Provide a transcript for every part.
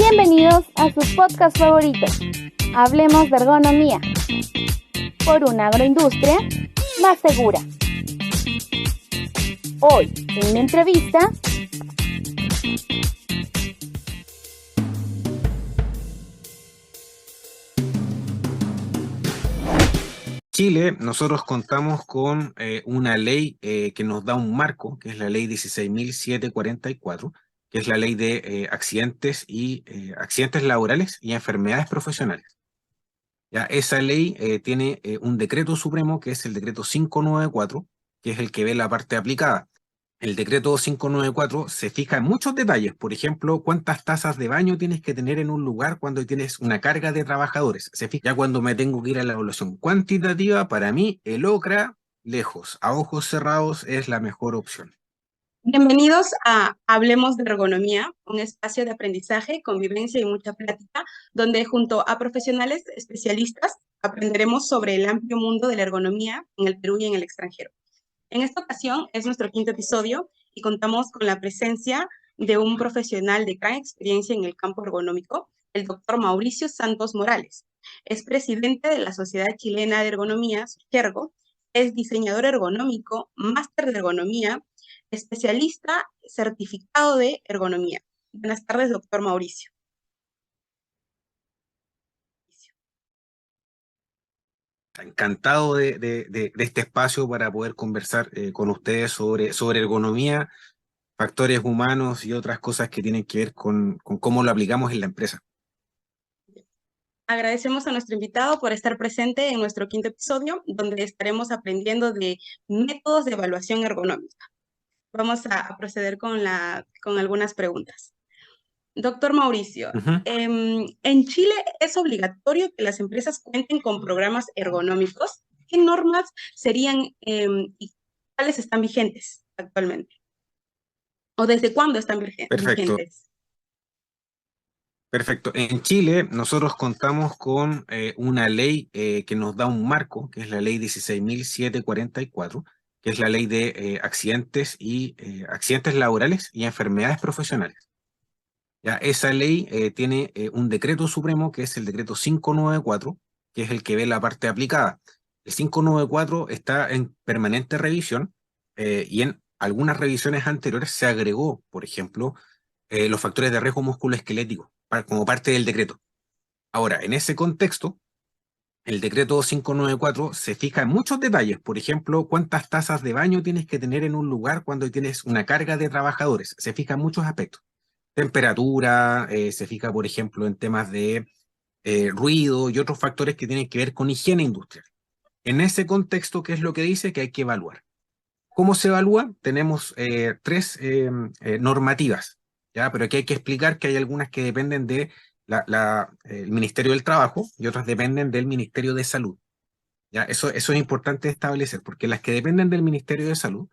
Bienvenidos a su podcast favorito, Hablemos de Ergonomía, por una agroindustria más segura. Hoy, en una entrevista, Chile, nosotros contamos con una ley que nos da un marco, que es la ley 16.744, que es la ley de accidentes laborales y enfermedades profesionales. Ya, esa ley tiene un decreto supremo, que es el decreto 594, que es el que ve la parte aplicada. El decreto 594 se fija en muchos detalles, por ejemplo, cuántas tazas de baño tienes que tener en un lugar cuando tienes una carga de trabajadores. Se fija ya cuando me tengo que ir a la evaluación cuantitativa, para mí el OCRA, lejos, a ojos cerrados, es la mejor opción. Bienvenidos a Hablemos de Ergonomía, un espacio de aprendizaje, convivencia y mucha plática, donde junto a profesionales especialistas aprenderemos sobre el amplio mundo de la ergonomía en el Perú y en el extranjero. En esta ocasión es nuestro quinto episodio y contamos con la presencia de un profesional de gran experiencia en el campo ergonómico, el doctor Mauricio Santos Morales. Es presidente de la Sociedad Chilena de Ergonomía, SOCHERGO, es diseñador ergonómico, máster de ergonomía, especialista certificado de ergonomía. Buenas tardes, doctor Mauricio. Encantado de este espacio para poder conversar con ustedes sobre ergonomía, factores humanos y otras cosas que tienen que ver con cómo lo aplicamos en la empresa. Agradecemos a nuestro invitado por estar presente en nuestro quinto episodio, donde estaremos aprendiendo de métodos de evaluación ergonómica. Vamos a proceder con algunas preguntas. Doctor Mauricio, ¿en Chile es obligatorio que las empresas cuenten con programas ergonómicos? ¿Qué normas serían y cuáles están vigentes actualmente? ¿O desde cuándo están vigentes? Perfecto. En Chile nosotros contamos con una ley que nos da un marco, que es la ley 16.744, que es la ley de accidentes laborales y enfermedades profesionales. Ya, esa ley tiene un decreto supremo, que es el decreto 594, que es el que ve la parte aplicada. El 594 está en permanente revisión y en algunas revisiones anteriores se agregó, por ejemplo, los factores de riesgo musculoesquelético como parte del decreto. Ahora, en ese contexto, el decreto 594 se fija en muchos detalles, por ejemplo, cuántas tazas de baño tienes que tener en un lugar cuando tienes una carga de trabajadores. Se fija en muchos aspectos. Temperatura, se fija, por ejemplo, en temas de ruido y otros factores que tienen que ver con higiene industrial. En ese contexto, ¿qué es lo que dice? Que hay que evaluar. ¿Cómo se evalúa? Tenemos tres normativas, ¿ya? Pero aquí hay que explicar que hay algunas que dependen de el Ministerio del Trabajo y otras dependen del Ministerio de Salud, ¿ya? Eso es importante establecer, porque las que dependen del Ministerio de Salud,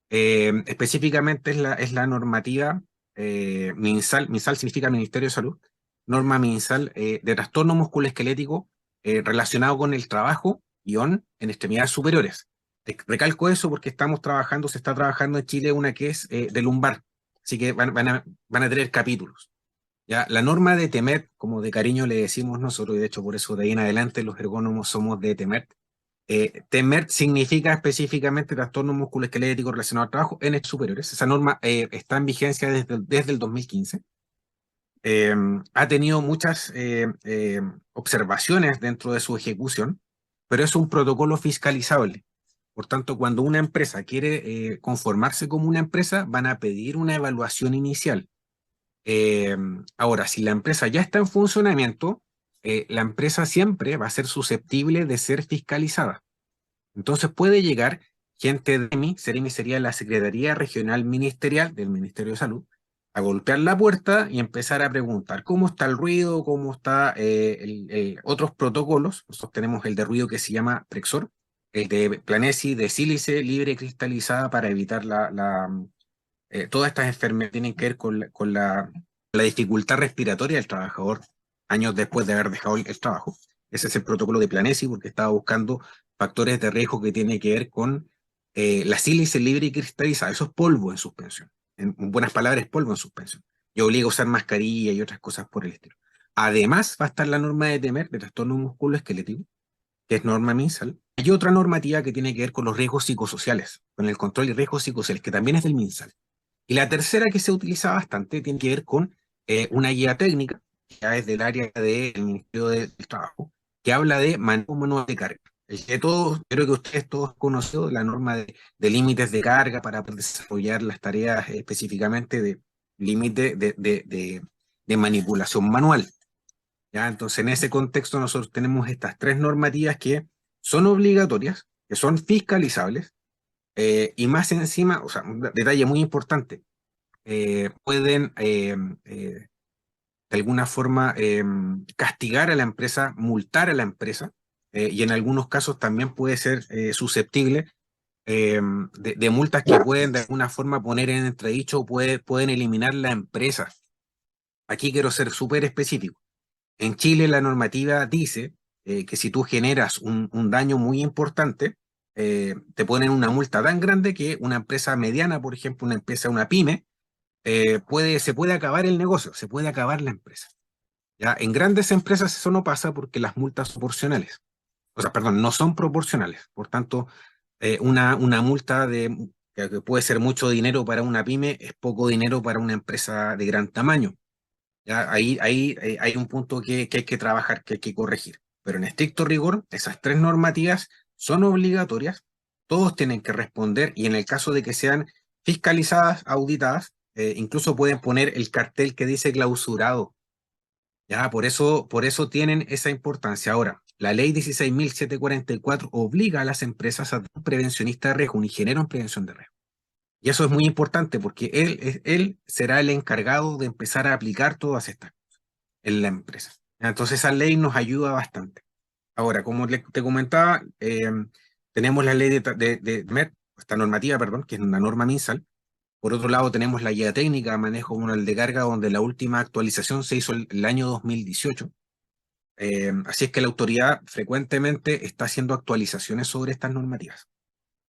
específicamente es la normativa MinSal. MinSal significa Ministerio de Salud, norma MinSal de trastorno musculoesquelético relacionado con el trabajo, en extremidades superiores. Recalco eso porque se está trabajando en Chile una que es de lumbar, así que van a tener capítulos. Ya, la norma de TEMET, como de cariño le decimos nosotros, y de hecho por eso de ahí en adelante los ergónomos somos de TEMET. TEMET significa específicamente trastorno musculoesquelético relacionado al trabajo en hechos superiores. Esa norma está en vigencia desde el 2015. Ha tenido muchas observaciones dentro de su ejecución, pero es un protocolo fiscalizable. Por tanto, cuando una empresa quiere conformarse como una empresa, van a pedir una evaluación inicial. Ahora, si la empresa ya está en funcionamiento, la empresa siempre va a ser susceptible de ser fiscalizada. Entonces puede llegar gente de SERIMI sería la Secretaría Regional Ministerial del Ministerio de Salud, a golpear la puerta y empezar a preguntar cómo está el ruido, cómo está otros protocolos. Nosotros tenemos el de ruido que se llama Prexor, el de Planesi, de sílice libre cristalizada para evitar todas estas enfermedades que tienen que ver con la dificultad respiratoria del trabajador años después de haber dejado el trabajo. Ese es el protocolo de Planesi, porque estaba buscando factores de riesgo que tienen que ver con la sílice libre y cristalizada. Eso es polvo en suspensión. En buenas palabras, polvo en suspensión. y obliga a usar mascarilla y otras cosas por el estilo. Además, va a estar la norma de TEMER, de trastorno musculoesquelético, que es norma MinSal. Hay otra normativa que tiene que ver con los riesgos psicosociales, con el control de riesgos psicosociales, que también es del MinSal. Y la tercera que se utiliza bastante tiene que ver con una guía técnica, que ya es del área del Ministerio del Trabajo, que habla de manejo manual de carga. Que todos, creo que ustedes todos han conocido la norma de límites de carga para poder desarrollar las tareas específicamente de límite de manipulación manual. ¿Ya? Entonces, en ese contexto nosotros tenemos estas tres normativas que son obligatorias, que son fiscalizables, y más encima, o sea, un detalle muy importante, pueden de alguna forma castigar a la empresa, multar a la empresa, y en algunos casos también puede ser susceptible de multas que pueden de alguna forma poner en entredicho o pueden eliminar la empresa. Aquí quiero ser súper específico. En Chile la normativa dice que si tú generas un daño muy importante, te ponen una multa tan grande que una empresa mediana, por ejemplo, una pyme, se puede acabar el negocio, se puede acabar la empresa. ¿Ya? En grandes empresas eso no pasa porque las multas son proporcionales. O sea, perdón, no son proporcionales. Por tanto, una multa que puede ser mucho dinero para una pyme es poco dinero para una empresa de gran tamaño. ¿Ya? Ahí hay un punto que hay que trabajar, que hay que corregir. Pero en estricto rigor, esas tres normativas son obligatorias, todos tienen que responder y en el caso de que sean fiscalizadas, auditadas, incluso pueden poner el cartel que dice clausurado. ¿Ya? Por eso tienen esa importancia. Ahora, la ley 16.744 obliga a las empresas a tener un prevencionista de riesgo, un ingeniero en prevención de riesgo. Y eso es muy importante porque él será el encargado de empezar a aplicar todas estas cosas en la empresa. Entonces esa ley nos ayuda bastante. Ahora, como te comentaba, tenemos la ley de MER, esta normativa, perdón, que es una norma MinSal. Por otro lado, tenemos la guía técnica de manejo manual de carga, donde la última actualización se hizo el año 2018. Así es que la autoridad frecuentemente está haciendo actualizaciones sobre estas normativas.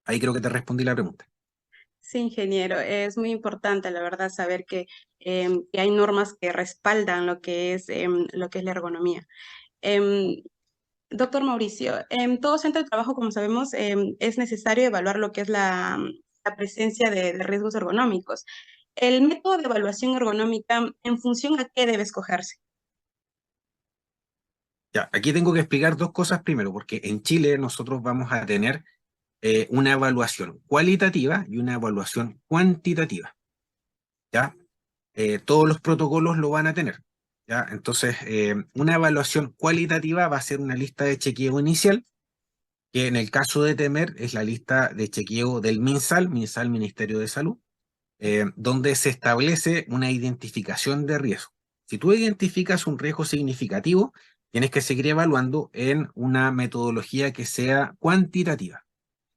Ahí creo que te respondí la pregunta. Sí, ingeniero, es muy importante, la verdad, saber que hay normas que respaldan lo que es la ergonomía. Em, Doctor Mauricio, en todo centro de trabajo, como sabemos, es necesario evaluar lo que es la presencia de riesgos ergonómicos. El método de evaluación ergonómica, ¿en función a qué debe escogerse? Ya, aquí tengo que explicar dos cosas primero, porque en Chile nosotros vamos a tener una evaluación cualitativa y una evaluación cuantitativa. ¿Ya? Todos los protocolos lo van a tener. ¿Ya? Entonces, una evaluación cualitativa va a ser una lista de chequeo inicial, que en el caso de TEMER es la lista de chequeo del MinSal, Ministerio de Salud, donde se establece una identificación de riesgo. Si tú identificas un riesgo significativo, tienes que seguir evaluando en una metodología que sea cuantitativa.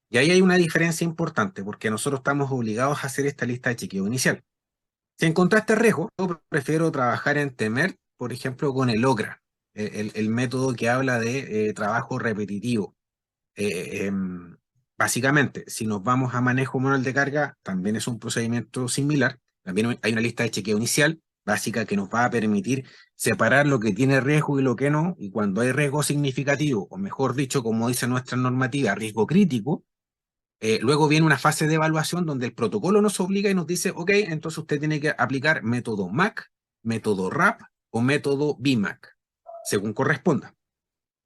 Y ahí hay una diferencia importante, porque nosotros estamos obligados a hacer esta lista de chequeo inicial. Si encontraste riesgo, yo prefiero trabajar en TEMER, por ejemplo, con el OCRA, el método que habla de trabajo repetitivo. Eh, em, Básicamente, si nos vamos a manejo manual de carga, también es un procedimiento similar. También hay una lista de chequeo inicial básica que nos va a permitir separar lo que tiene riesgo y lo que no. Y cuando hay riesgo significativo, o mejor dicho, como dice nuestra normativa, riesgo crítico, luego viene una fase de evaluación donde el protocolo nos obliga y nos dice, ok, entonces usted tiene que aplicar método MAC, método RAP o método BIMAC, según corresponda.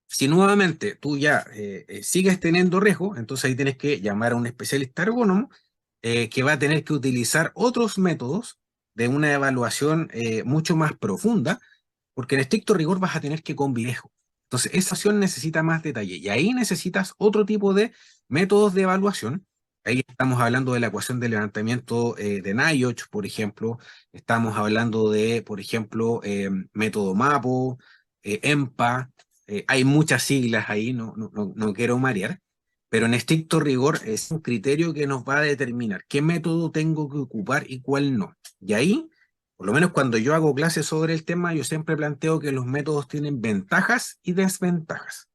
Si nuevamente tú ya sigues teniendo riesgo, entonces ahí tienes que llamar a un especialista ergónomo que va a tener que utilizar otros métodos de una evaluación mucho más profunda, porque en estricto rigor vas a tener que convivir. Entonces, esa acción necesita más detalle y ahí necesitas otro tipo de métodos de evaluación. Ahí estamos hablando de la ecuación de levantamiento de NIOSH, por ejemplo. Estamos hablando de, por ejemplo, método MAPO, EMPA. Hay muchas siglas ahí, no quiero marear, pero en estricto rigor es un criterio que nos va a determinar qué método tengo que ocupar y cuál no. Y ahí, por lo menos cuando yo hago clases sobre el tema, yo siempre planteo que los métodos tienen ventajas y desventajas.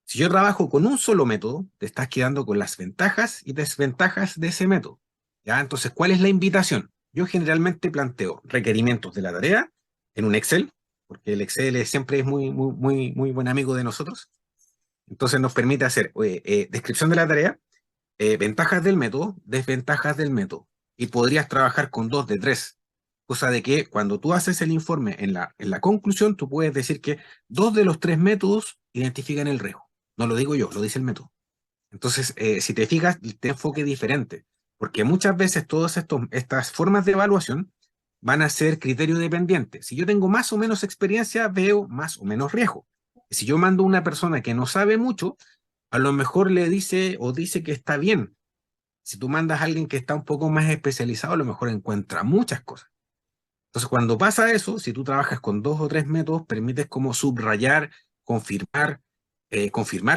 Si yo trabajo con un solo método, te estás quedando con las ventajas y desventajas de ese método. ¿Ya? Entonces, ¿cuál es la invitación? yo generalmente planteo requerimientos de la tarea en un Excel, porque el Excel siempre es muy buen amigo de nosotros. Entonces nos permite hacer descripción de la tarea, ventajas del método, desventajas del método. Y podrías trabajar con 2 de 3. Cosa de que cuando tú haces el informe en la conclusión, tú puedes decir que 2 de los 3 métodos identifican el riesgo. No lo digo yo, lo dice el método. Entonces, si te fijas, te enfoque diferente. Porque muchas veces todas estas formas de evaluación van a ser criterio dependiente. Si yo tengo más o menos experiencia, veo más o menos riesgo. Si yo mando a una persona que no sabe mucho, a lo mejor le dice o dice que está bien. Si tú mandas a alguien que está un poco más especializado, a lo mejor encuentra muchas cosas. Entonces, cuando pasa eso, si tú trabajas con 2 o 3 métodos, permites como subrayar, confirmar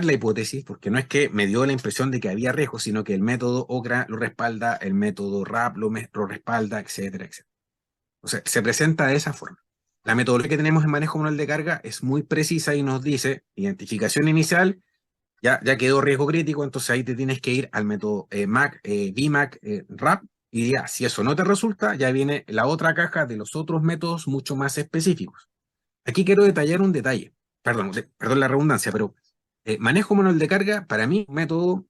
la hipótesis, porque no es que me dio la impresión de que había riesgo, sino que el método OCRA lo respalda, el método RAP lo respalda, etcétera, etcétera. O sea, se presenta de esa forma. La metodología que tenemos en manejo manual de carga es muy precisa y nos dice identificación inicial, ya quedó riesgo crítico, entonces ahí te tienes que ir al método MAC, BMAC, RAP, y ya, si eso no te resulta, ya viene la otra caja de los otros métodos mucho más específicos. Aquí quiero detallar un detalle, perdón la redundancia, pero manejo manual de carga, para mí, un método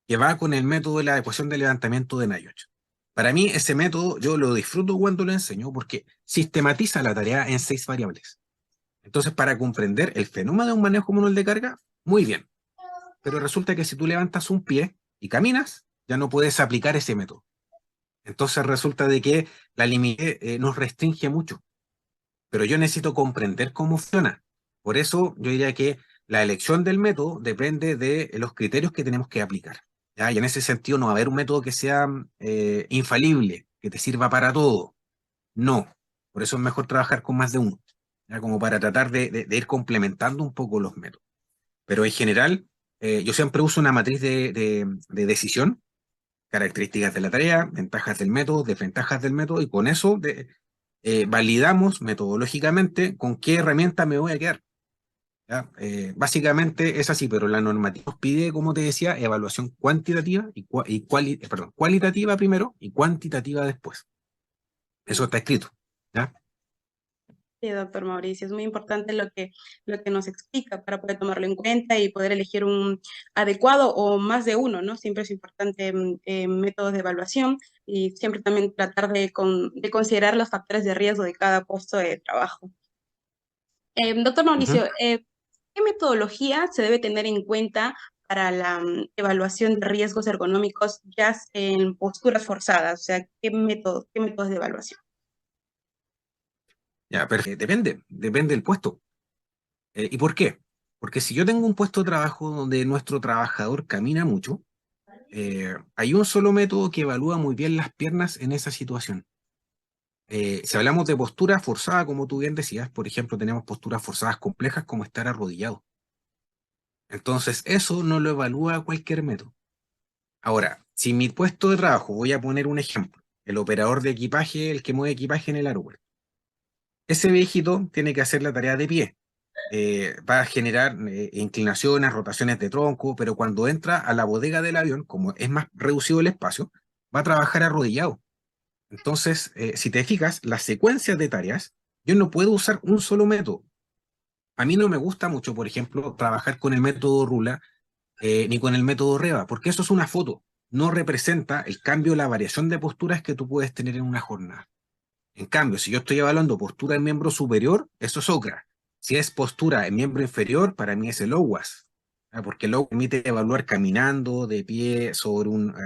que va con el método de la ecuación de levantamiento de NIOSH. Para mí, ese método yo lo disfruto cuando lo enseño porque sistematiza la tarea en 6 variables. Entonces, para comprender el fenómeno de un manejo manual de carga, muy bien. Pero resulta que si tú levantas un pie y caminas, ya no puedes aplicar ese método. Entonces resulta de que la límite nos restringe mucho. Pero yo necesito comprender cómo funciona. Por eso yo diría que la elección del método depende de los criterios que tenemos que aplicar. ¿Ya? Y en ese sentido no va a haber un método que sea infalible, que te sirva para todo. No. Por eso es mejor trabajar con más de uno, ¿ya? Como para tratar de ir complementando un poco los métodos. Pero en general, yo siempre uso una matriz de decisión, características de la tarea, ventajas del método, desventajas del método, y con eso validamos metodológicamente con qué herramienta me voy a quedar. ¿Ya? Básicamente es así, pero la normativa nos pide, como te decía, evaluación cuantitativa cualitativa primero y cuantitativa después. Eso está escrito. ¿Ya? Sí, doctor Mauricio, es muy importante lo que nos explica para poder tomarlo en cuenta y poder elegir un adecuado o más de uno, ¿no? Siempre es importante métodos de evaluación y siempre también tratar de considerar los factores de riesgo de cada puesto de trabajo. Doctor Ujú. Mauricio, ¿qué metodología se debe tener en cuenta para la evaluación de riesgos ergonómicos ya en posturas forzadas? O sea, qué métodos de evaluación? Ya, perfecto. Depende del puesto. ¿Y por qué? Porque si yo tengo un puesto de trabajo donde nuestro trabajador camina mucho, hay un solo método que evalúa muy bien las piernas en esa situación. Si hablamos de postura forzada, como tú bien decías, por ejemplo, tenemos posturas forzadas complejas como estar arrodillado. Entonces, eso no lo evalúa cualquier método. Ahora, si mi puesto de trabajo, voy a poner un ejemplo, el operador de equipaje, el que mueve equipaje en el aeropuerto. Ese viejito tiene que hacer la tarea de pie. Va a generar inclinaciones, rotaciones de tronco, pero cuando entra a la bodega del avión, como es más reducido el espacio, va a trabajar arrodillado. Entonces, si te fijas, las secuencias de tareas, yo no puedo usar un solo método. A mí no me gusta mucho, por ejemplo, trabajar con el método Rula ni con el método REVA, porque eso es una foto, no representa el cambio, la variación de posturas que tú puedes tener en una jornada. En cambio, si yo estoy evaluando postura en miembro superior, eso es OCRA. Si es postura en miembro inferior, para mí es el OWASP, porque el OWASP permite evaluar caminando, de pie,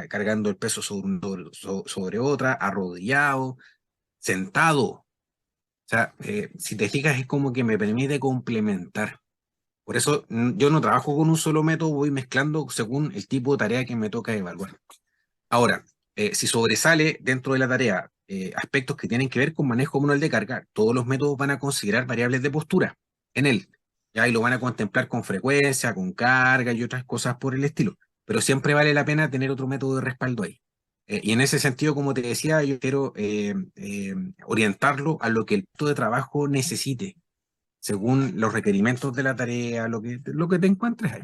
cargando el peso sobre otra, arrodillado, sentado. O sea, si te fijas, es como que me permite complementar. Por eso yo no trabajo con un solo método, voy mezclando según el tipo de tarea que me toca evaluar. Ahora, si sobresale dentro de la tarea aspectos que tienen que ver con manejo manual de carga, todos los métodos van a considerar variables de postura en él. ¿Ya? Y lo van a contemplar con frecuencia, con carga y otras cosas por el estilo. Pero siempre vale la pena tener otro método de respaldo ahí. Y en ese sentido, como te decía, yo quiero orientarlo a lo que el puesto de trabajo necesite, según los requerimientos de la tarea, lo que te encuentres ahí.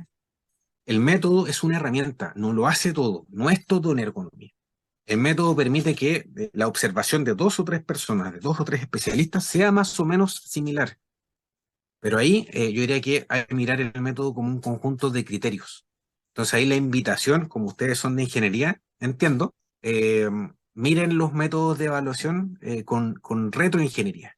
El método es una herramienta, no lo hace todo, no es todo en ergonomía. El método permite que la observación de 2 o 3 personas, de 2 o 3 especialistas, sea más o menos similar. Pero ahí yo diría que hay que mirar el método como un conjunto de criterios. Entonces ahí la invitación, como ustedes son de ingeniería, entiendo, miren los métodos de evaluación con retroingeniería.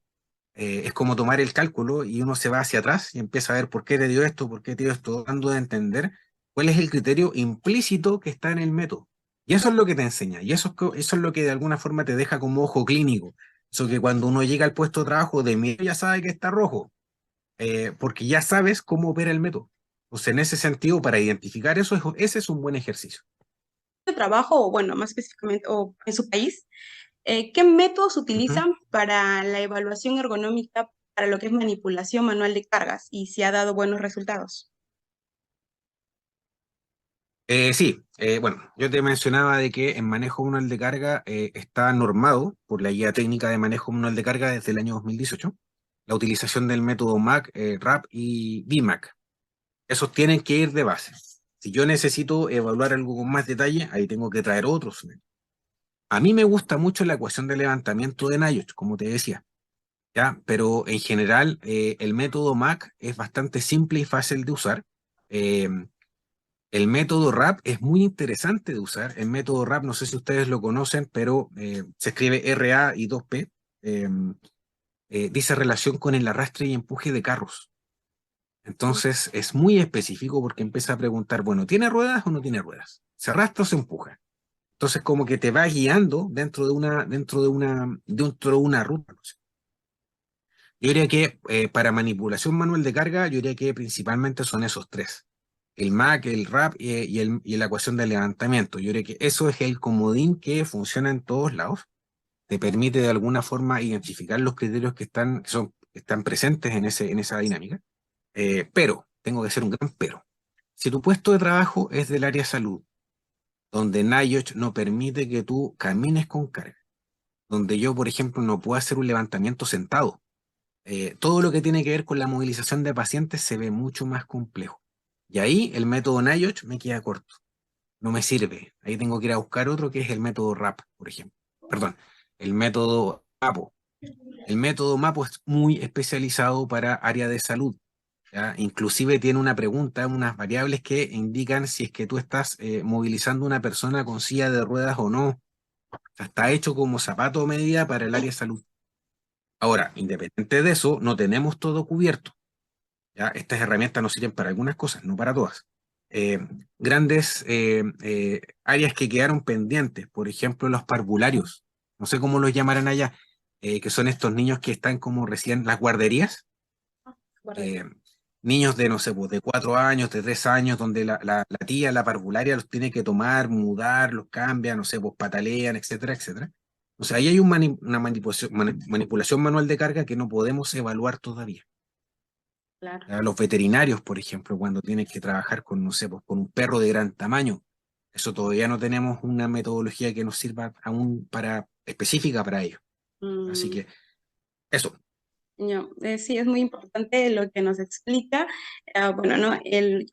Es como tomar el cálculo y uno se va hacia atrás y empieza a ver por qué te dio esto, por qué te dio esto, dando de entender cuál es el criterio implícito que está en el método. Y eso es lo que te enseña, y eso es lo que de alguna forma te deja como ojo clínico. Eso que cuando uno llega al puesto de trabajo de mí ya sabe que está rojo, porque ya sabes cómo opera el método. Entonces, en ese sentido, para identificar eso, ese es un buen ejercicio. De trabajo, o bueno, más específicamente, o en su país, ¿qué métodos Ujú. utilizan para la evaluación ergonómica para lo que es manipulación manual de cargas y si ha dado buenos resultados? Sí, bueno, yo te mencionaba de que en manejo manual de carga está normado por la Guía Técnica de Manejo Manual de Carga desde el año 2018 la utilización del método MAC, RAP y BMAC. Esos tienen que ir de base. Si yo necesito evaluar algo con más detalle, ahí tengo que traer otros. A mí me gusta mucho la ecuación de levantamiento de NIOSH, como te decía, ¿ya? Pero en general el método MAC es bastante simple y fácil de usar. Eh, el método RAP es muy interesante de usar. El método RAP, no sé si ustedes lo conocen, pero se escribe RA y 2P. eh, Dice relación con el arrastre y empuje de carros. Entonces es muy específico porque empieza a preguntar, bueno, ¿tiene ruedas o no tiene ruedas? ¿Se arrastra o se empuja? Entonces como que te va guiando dentro de una ruta. No sé. Yo diría que para manipulación manual de carga, yo diría que principalmente son esos tres. El MAC, el RAP y la ecuación de levantamiento. Yo diría que eso es el comodín que funciona en todos lados. Te permite de alguna forma identificar los criterios que están presentes en esa dinámica. Pero, tengo que hacer un gran pero. Si tu puesto de trabajo es del área salud, donde NIOSH no permite que tú camines con carga, donde yo, por ejemplo, no puedo hacer un levantamiento sentado, todo lo que tiene que ver con la movilización de pacientes se ve mucho más complejo. Y ahí el método NIOSH me queda corto, no me sirve. Ahí tengo que ir a buscar otro que es el método RAP, por ejemplo. Perdón, el método MAPO. El método MAPO es muy especializado para área de salud. ¿Ya? Inclusive tiene una pregunta, unas variables que indican si es que tú estás movilizando una persona con silla de ruedas o no. O sea, está hecho como zapato medida para el área de salud. Ahora, independiente de eso, no tenemos todo cubierto. ¿Ya? Estas herramientas nos sirven para algunas cosas, no para todas. Eh, Grandes áreas que quedaron pendientes, por ejemplo, los parvularios, no sé cómo los llamarán allá, que son estos niños que están como recién las guarderías, Guardería. eh, niños de, no sé, pues, de 4 años, de 3 años, donde la tía, la parvularia, los tiene que tomar, mudar, los cambia, no sé, pues patalean, etcétera, etcétera. O sea, ahí hay una manipulación manual de carga que no podemos evaluar todavía. Claro. ¿Ya? Los veterinarios, por ejemplo, cuando tienen que trabajar con, no sé, pues, con un perro de gran tamaño, eso todavía no tenemos una metodología que nos sirva aún específica para ello. Así Mm, que eso. no, sí, es muy importante lo que nos explica. Bueno, ¿no?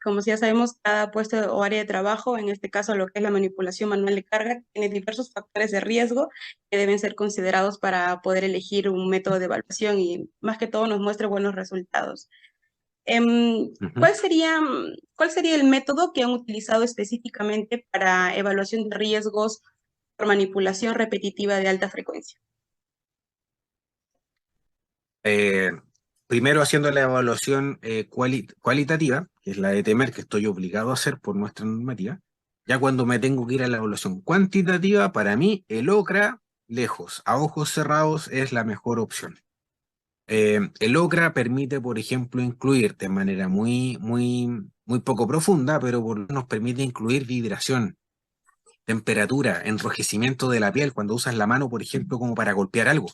Como ya sabemos, cada puesto o área de trabajo, en este caso lo que es la manipulación manual de carga, tiene diversos factores de riesgo que deben ser considerados para poder elegir un método de evaluación y más que todo nos muestre buenos resultados. Ujú. ¿Cuál sería el método que han utilizado específicamente para evaluación de riesgos por manipulación repetitiva de alta frecuencia? Eh, Primero haciendo la evaluación cualitativa, que es la de temer que estoy obligado a hacer por nuestra normativa. Ya cuando me tengo que ir a la evaluación cuantitativa, para mí el OCRA, lejos, a ojos cerrados, es la mejor opción. El OCRA permite, por ejemplo, incluir de manera muy, muy, muy poco profunda, pero por lo menos permite incluir vibración, temperatura, enrojecimiento de la piel cuando usas la mano, por ejemplo, como para golpear algo.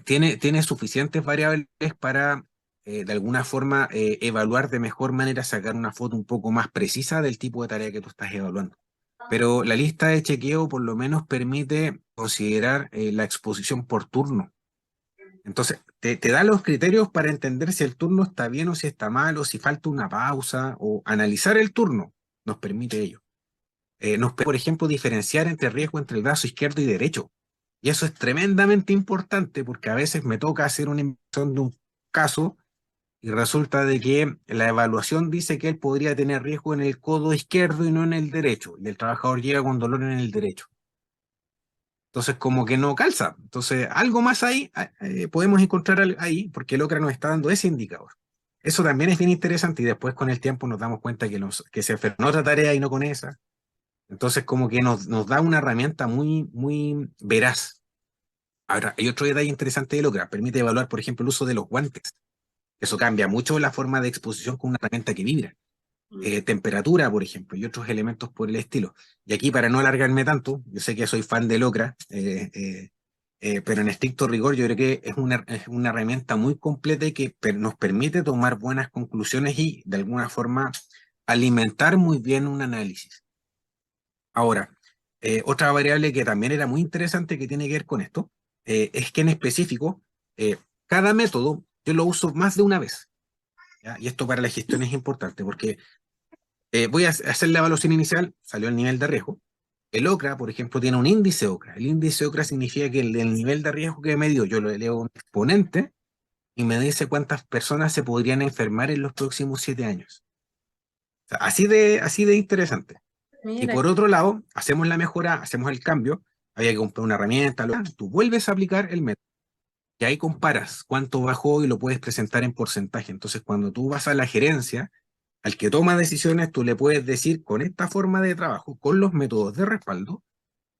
Tiene suficientes variables para, de alguna forma, evaluar de mejor manera, sacar una foto un poco más precisa del tipo de tarea que tú estás evaluando. Pero la lista de chequeo por lo menos permite considerar la exposición por turno. Entonces, te da los criterios para entender si el turno está bien o si está mal, o si falta una pausa, o analizar el turno nos permite ello. nos puede, por ejemplo, diferenciar entre riesgo entre el brazo izquierdo y derecho. Y eso es tremendamente importante porque a veces me toca hacer una inversión de un caso y resulta de que la evaluación dice que él podría tener riesgo en el codo izquierdo y no en el derecho, y el trabajador llega con dolor en el derecho. Entonces, como que no calza. Entonces, algo más ahí podemos encontrar ahí, porque el OCRA nos está dando ese indicador. Eso también es bien interesante, y después con el tiempo nos damos cuenta que se fue en otra tarea y no con esa. Entonces, como que nos da una herramienta muy, muy veraz. Ahora, hay otro detalle interesante del OCRA. Permite evaluar, por ejemplo, el uso de los guantes. Eso cambia mucho la forma de exposición con una herramienta que vibra. Temperatura, por ejemplo, y otros elementos por el estilo. Y aquí, para no alargarme tanto, yo sé que soy fan del OCRA, pero en estricto rigor yo creo que es una herramienta muy completa y que nos permite tomar buenas conclusiones y, de alguna forma, alimentar muy bien un análisis. Ahora, otra variable que también era muy interesante que tiene que ver con esto, es que en específico, cada método yo lo uso más de una vez. ¿Ya? Y esto para la gestión es importante porque voy a hacer la evaluación inicial, salió el nivel de riesgo. El OCRA, por ejemplo, tiene un índice OCRA. El índice OCRA significa que el nivel de riesgo que me dio, yo lo elevo a un exponente y me dice cuántas personas se podrían enfermar en los próximos 7 años. O sea, así de interesante. Y Mira, por otro lado, hacemos la mejora, hacemos el cambio, había que comprar una herramienta, tú vuelves a aplicar el método. Y ahí comparas cuánto bajó y lo puedes presentar en porcentaje. Entonces, cuando tú vas a la gerencia, al que toma decisiones, tú le puedes decir con esta forma de trabajo, con los métodos de respaldo,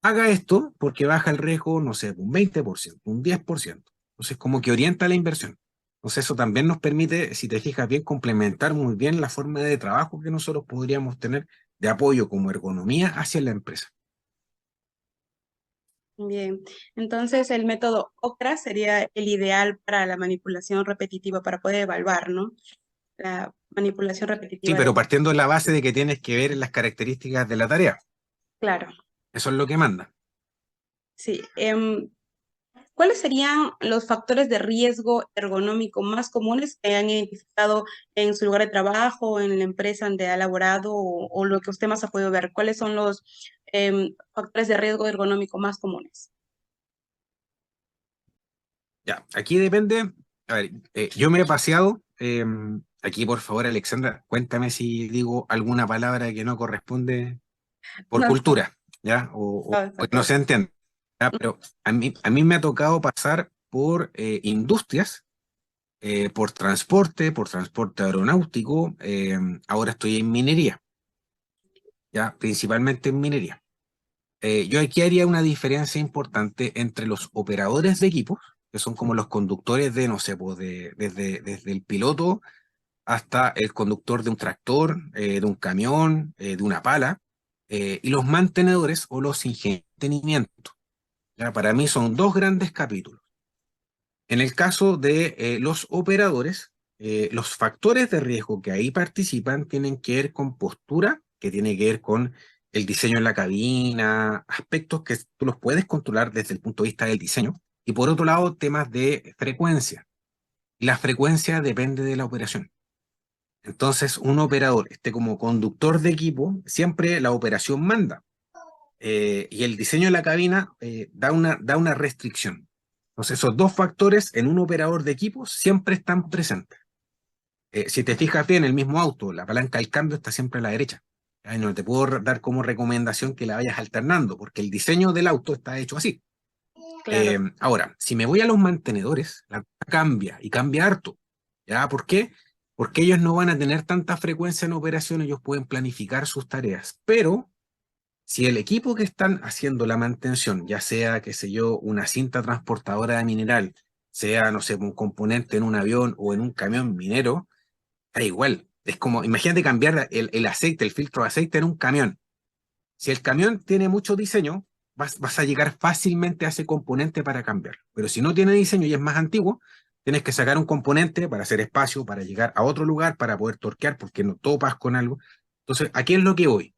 haga esto porque baja el riesgo, no sé, un 20%, un 10%. Entonces, como que orienta la inversión. Entonces, eso también nos permite, si te fijas bien, complementar muy bien la forma de trabajo que nosotros podríamos tener de apoyo como ergonomía hacia la empresa. bien. Entonces, el método OCRA sería el ideal para la manipulación repetitiva, para poder evaluar, ¿no? La manipulación Sí, repetitiva pero de... partiendo de la base de que tienes que ver las características de la tarea. Claro, Eso es lo que manda. sí. ¿Cuáles serían los factores de riesgo ergonómico más comunes que han identificado en su lugar de trabajo, en la empresa donde ha laborado o lo que usted más ha podido ver? ¿Cuáles son los factores de riesgo ergonómico más comunes? Ya, aquí depende. A ver, yo me he paseado. Aquí, por favor, Alexandra, cuéntame si digo alguna palabra que no corresponde por No, cultura, ¿ya? O que no se entiende. ¿Ya? Pero a mí me ha tocado pasar por industrias, por transporte aeronáutico. Ahora estoy en minería, ¿ya? Principalmente en minería. Yo aquí haría una diferencia importante entre los operadores de equipos, que son como los conductores de, no sé, pues desde el piloto hasta el conductor de un tractor, de un camión, de una pala, y los mantenedores o los ingenieros de mantenimiento. ¿Ya? Para mí son dos grandes capítulos. En el caso de los operadores, los factores de riesgo que ahí participan tienen que ver con postura, que tiene que ver con el diseño en la cabina, aspectos que tú los puedes controlar desde el punto de vista del diseño. Y por otro lado, temas de frecuencia. La frecuencia depende de la operación. Entonces, un operador, como conductor de equipo, siempre la operación manda. Y el diseño de la cabina da una restricción. Entonces, esos dos factores en un operador de equipo siempre están presentes. Si te fijas bien, el mismo auto, la palanca del cambio está siempre a la derecha. Ahí no te puedo dar como recomendación que la vayas alternando, porque el diseño del auto está hecho así. claro. Ahora, si me voy a los mantenedores, la cosa cambia y cambia harto. ¿Ya? ¿Por qué? Porque ellos no van a tener tanta frecuencia en operación, ellos pueden planificar sus tareas, pero si el equipo que están haciendo la mantención, ya sea, qué sé yo, una cinta transportadora de mineral, sea, no sé, un componente en un avión o en un camión minero, da igual. Es como, imagínate cambiar el aceite, el filtro de aceite en un camión. Si el camión tiene mucho diseño, vas a llegar fácilmente a ese componente para cambiarlo. Pero si no tiene diseño y es más antiguo, tienes que sacar un componente para hacer espacio, para llegar a otro lugar, para poder torquear, porque no topas con algo. Entonces, aquí es lo que voy.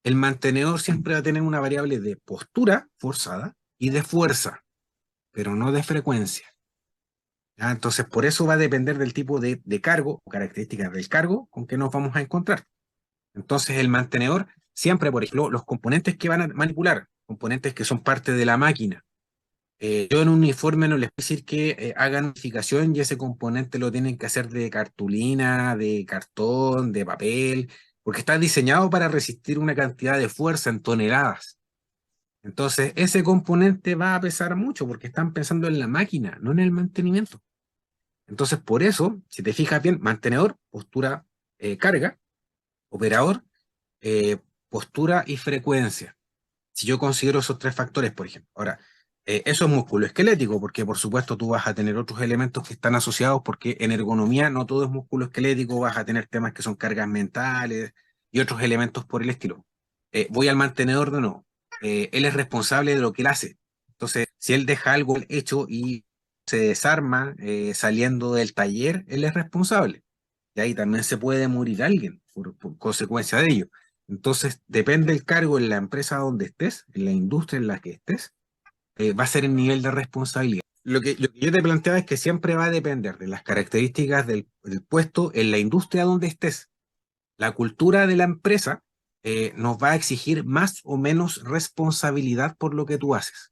El mantenedor siempre va a tener una variable de postura forzada y de fuerza, pero no de frecuencia. ¿Ya? Entonces, por eso va a depender del tipo de cargo o características del cargo con que nos vamos a encontrar. Entonces, el mantenedor siempre, por ejemplo, los componentes que van a manipular, componentes que son parte de la máquina. Yo en un uniforme no les puedo decir que hagan modificación y ese componente lo tienen que hacer de cartulina, de cartón, de papel, porque está diseñado para resistir una cantidad de fuerza en toneladas. Entonces, ese componente va a pesar mucho porque están pensando en la máquina, no en el mantenimiento. Entonces, por eso, si te fijas bien, mantenedor, postura, carga, operador, eh, postura y frecuencia. Si yo considero esos tres factores, por ejemplo. Ahora, eso es músculo esquelético, porque por supuesto tú vas a tener otros elementos que están asociados, porque en ergonomía no todo es músculo esquelético, vas a tener temas que son cargas mentales y otros elementos por el estilo. Voy al mantenedor de nuevo. Él es responsable de lo que él hace. Entonces, si él deja algo hecho y se desarma saliendo del taller, él es responsable. Y ahí también se puede morir alguien por consecuencia de ello. Entonces, depende del cargo en la empresa donde estés, en la industria en la que estés, va a ser el nivel de responsabilidad. Lo que yo te planteaba es que siempre va a depender de las características del puesto en la industria donde estés. La cultura de la empresa nos va a exigir más o menos responsabilidad por lo que tú haces.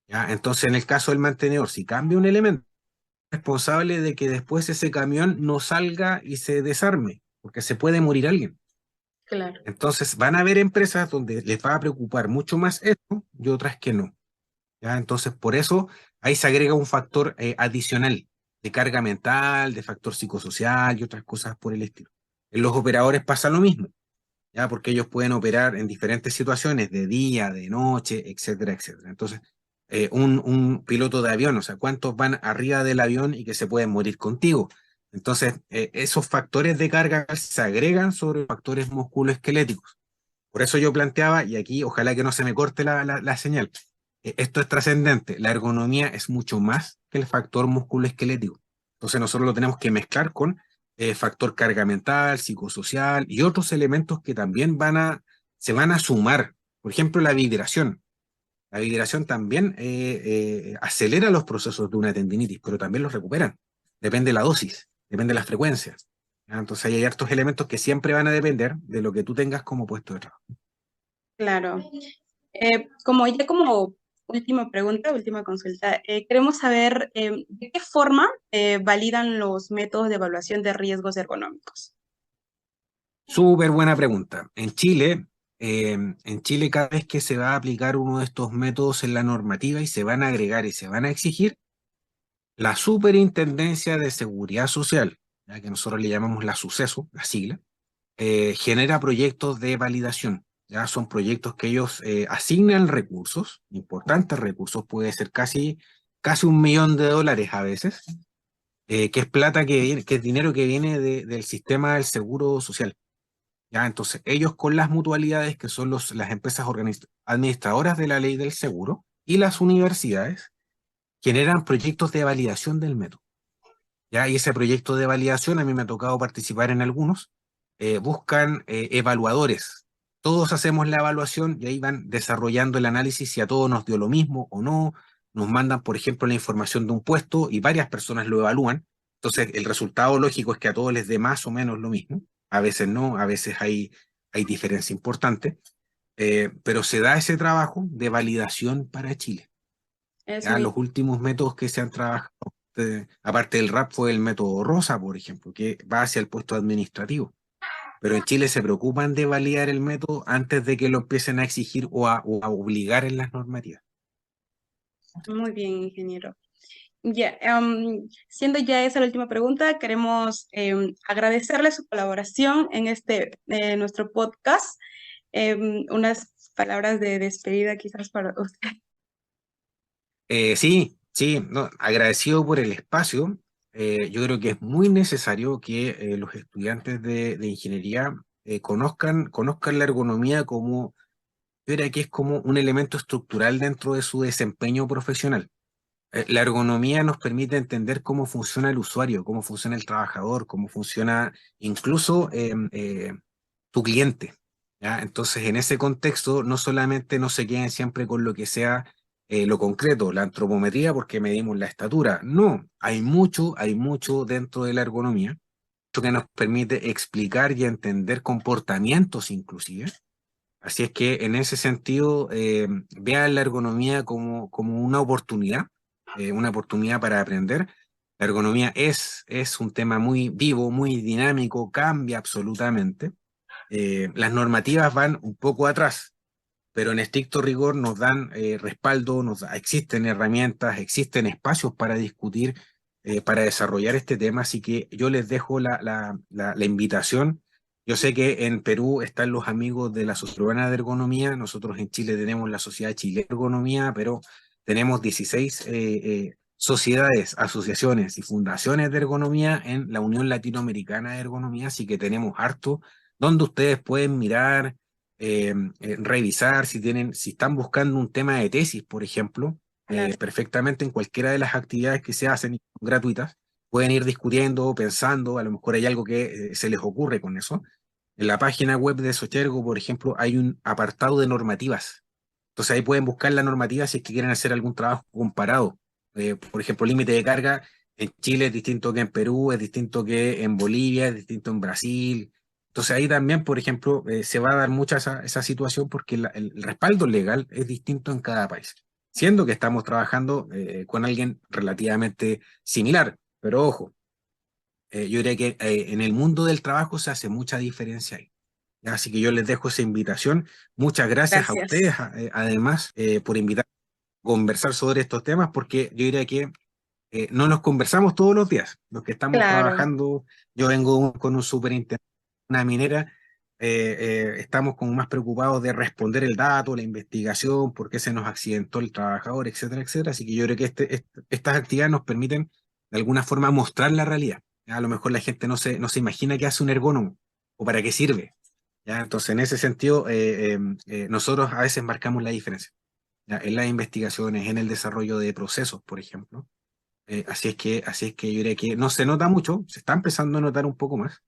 ¿Ya? Entonces, en el caso del mantenedor, si cambia un elemento, es responsable de que después ese camión no salga y se desarme, porque se puede morir alguien. Claro. Entonces, van a haber empresas donde les va a preocupar mucho más esto y otras que no. ¿Ya? Entonces, por eso ahí se agrega un factor adicional de carga mental, de factor psicosocial y otras cosas por el estilo. En los operadores pasa lo mismo, ¿ya? Porque ellos pueden operar en diferentes situaciones, de día, de noche, etcétera, etcétera. Entonces, un piloto de avión, o sea, ¿cuántos van arriba del avión y que se pueden morir contigo? Entonces, esos factores de carga se agregan sobre factores musculoesqueléticos. Por eso yo planteaba, y aquí ojalá que no se me corte la señal, esto es trascendente, la ergonomía es mucho más que el factor musculoesquelético. Entonces nosotros lo tenemos que mezclar con factor carga mental, psicosocial y otros elementos que también se van a sumar. Por ejemplo, la vibración. La vibración también acelera los procesos de una tendinitis, pero también los recuperan. Depende de la dosis, depende de las frecuencias. ¿Ya? Entonces hay hartos elementos que siempre van a depender de lo que tú tengas como puesto de trabajo. Claro. Como última pregunta, última consulta, queremos saber de qué forma validan los métodos de evaluación de riesgos ergonómicos. Súper buena pregunta. En Chile cada vez que se va a aplicar uno de estos métodos en la normativa y se van a agregar y se van a exigir, la Superintendencia de Seguridad Social, ya que nosotros le llamamos la SUCESO, la sigla, genera proyectos de validación. Ya son proyectos que ellos asignan recursos, importantes recursos, puede ser casi $1.000.000 a veces, que es plata que es dinero que viene del sistema del seguro social. ¿Ya? Entonces, ellos con las mutualidades, que son las empresas administradoras de la ley del seguro, y las universidades, generan proyectos de validación del método. ¿Ya? Y ese proyecto de validación, a mí me ha tocado participar en algunos, buscan evaluadores. Todos hacemos la evaluación y ahí van desarrollando el análisis si a todos nos dio lo mismo o no. Nos mandan, por ejemplo, la información de un puesto y varias personas lo evalúan. Entonces, el resultado lógico es que a todos les dé más o menos lo mismo. A veces no, a veces hay diferencia importante. Pero se da ese trabajo de validación para Chile. Ya los últimos métodos que se han trabajado, aparte del RAP, fue el método Rosa, por ejemplo, que va hacia el puesto administrativo. Pero en Chile se preocupan de validar el método antes de que lo empiecen a exigir o a obligar en las normativas. Muy bien, ingeniero. Ya, siendo ya esa la última pregunta, queremos agradecerle su colaboración en nuestro podcast. Unas palabras de despedida quizás para usted. Sí, no, agradecido por el espacio. Yo creo que es muy necesario que los estudiantes de ingeniería conozcan la ergonomía como, yo diría que es como un elemento estructural dentro de su desempeño profesional. La ergonomía nos permite entender cómo funciona el usuario, cómo funciona el trabajador, cómo funciona incluso tu cliente. ¿Ya? Entonces, en ese contexto, no solamente no se queden siempre con lo que sea lo concreto, la antropometría, porque medimos la estatura. No, hay mucho dentro de la ergonomía, que nos permite explicar y entender comportamientos inclusive, Así es que en ese sentido, vean la ergonomía como una oportunidad para aprender. La ergonomía es un tema muy vivo, muy dinámico, cambia absolutamente. Las normativas van un poco atrás, pero en estricto rigor nos dan respaldo, existen herramientas, existen espacios para discutir, para desarrollar este tema, así que yo les dejo la invitación. Yo sé que en Perú están los amigos de la Sociedad Peruana de Ergonomía, nosotros en Chile tenemos la Sociedad Chilena de Ergonomía, pero tenemos 16 sociedades, asociaciones y fundaciones de ergonomía en la Unión Latinoamericana de Ergonomía, así que tenemos harto donde ustedes pueden mirar, revisar si están buscando un tema de tesis, por ejemplo, Claro. perfectamente en cualquiera de las actividades que se hacen gratuitas, pueden ir discutiendo, pensando, a lo mejor hay algo que se les ocurre con eso. En la página web de Sochergo, por ejemplo, hay un apartado de normativas. Entonces ahí pueden buscar la normativa si es que quieren hacer algún trabajo comparado. Por ejemplo, límite de carga en Chile es distinto que en Perú, es distinto que en Bolivia, es distinto en Brasil. Entonces ahí también, por ejemplo, se va a dar mucha esa situación porque el respaldo legal es distinto en cada país, siendo que estamos trabajando con alguien relativamente similar. Pero ojo, yo diría que en el mundo del trabajo se hace mucha diferencia ahí. ¿Ya? Así que yo les dejo esa invitación. Muchas gracias a ustedes, Gracias. además, por invitar a conversar sobre estos temas, porque yo diría que no nos conversamos todos los días. Los que estamos Claro. trabajando, yo vengo con un superintendente, una minera, estamos como más preocupados de responder el dato, la investigación, por qué se nos accidentó el trabajador, etcétera, etcétera. Así que yo creo que estas actividades nos permiten de alguna forma mostrar la realidad. ¿Ya? A lo mejor la gente no se imagina qué hace un ergónomo o para qué sirve. ¿Ya? Entonces, en ese sentido, nosotros a veces marcamos la diferencia. ¿Ya? En las investigaciones, en el desarrollo de procesos, por ejemplo. Así es que yo diría que no se nota mucho, se está empezando a notar un poco más.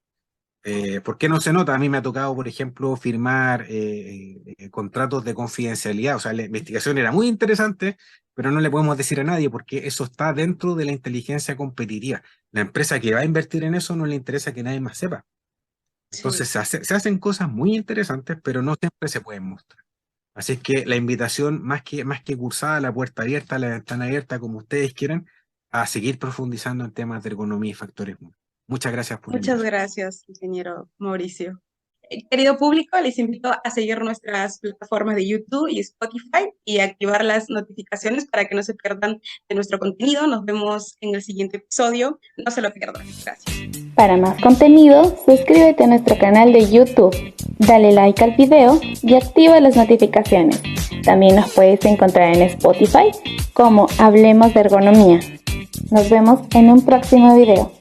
¿Por qué no se nota? A mí me ha tocado, por ejemplo, firmar contratos de confidencialidad. O sea, la investigación era muy interesante, pero no le podemos decir a nadie porque eso está dentro de la inteligencia competitiva. La empresa que va a invertir en eso no le interesa que nadie más sepa. Entonces Sí. se hacen cosas muy interesantes, pero no siempre se pueden mostrar. Así es que la invitación, más que cursada, la puerta abierta, la ventana abierta, como ustedes quieran, a seguir profundizando en temas de ergonomía y factores humanos. Muchas gracias por la Muchas invitación. gracias, ingeniero Mauricio. Querido público, les invito a seguir nuestras plataformas de YouTube y Spotify y activar las notificaciones para que no se pierdan de nuestro contenido. Nos vemos en el siguiente episodio. No se lo pierdan. Gracias. Para más contenido, suscríbete a nuestro canal de YouTube, dale like al video y activa las notificaciones. También nos puedes encontrar en Spotify como Hablemos de Ergonomía. Nos vemos en un próximo video.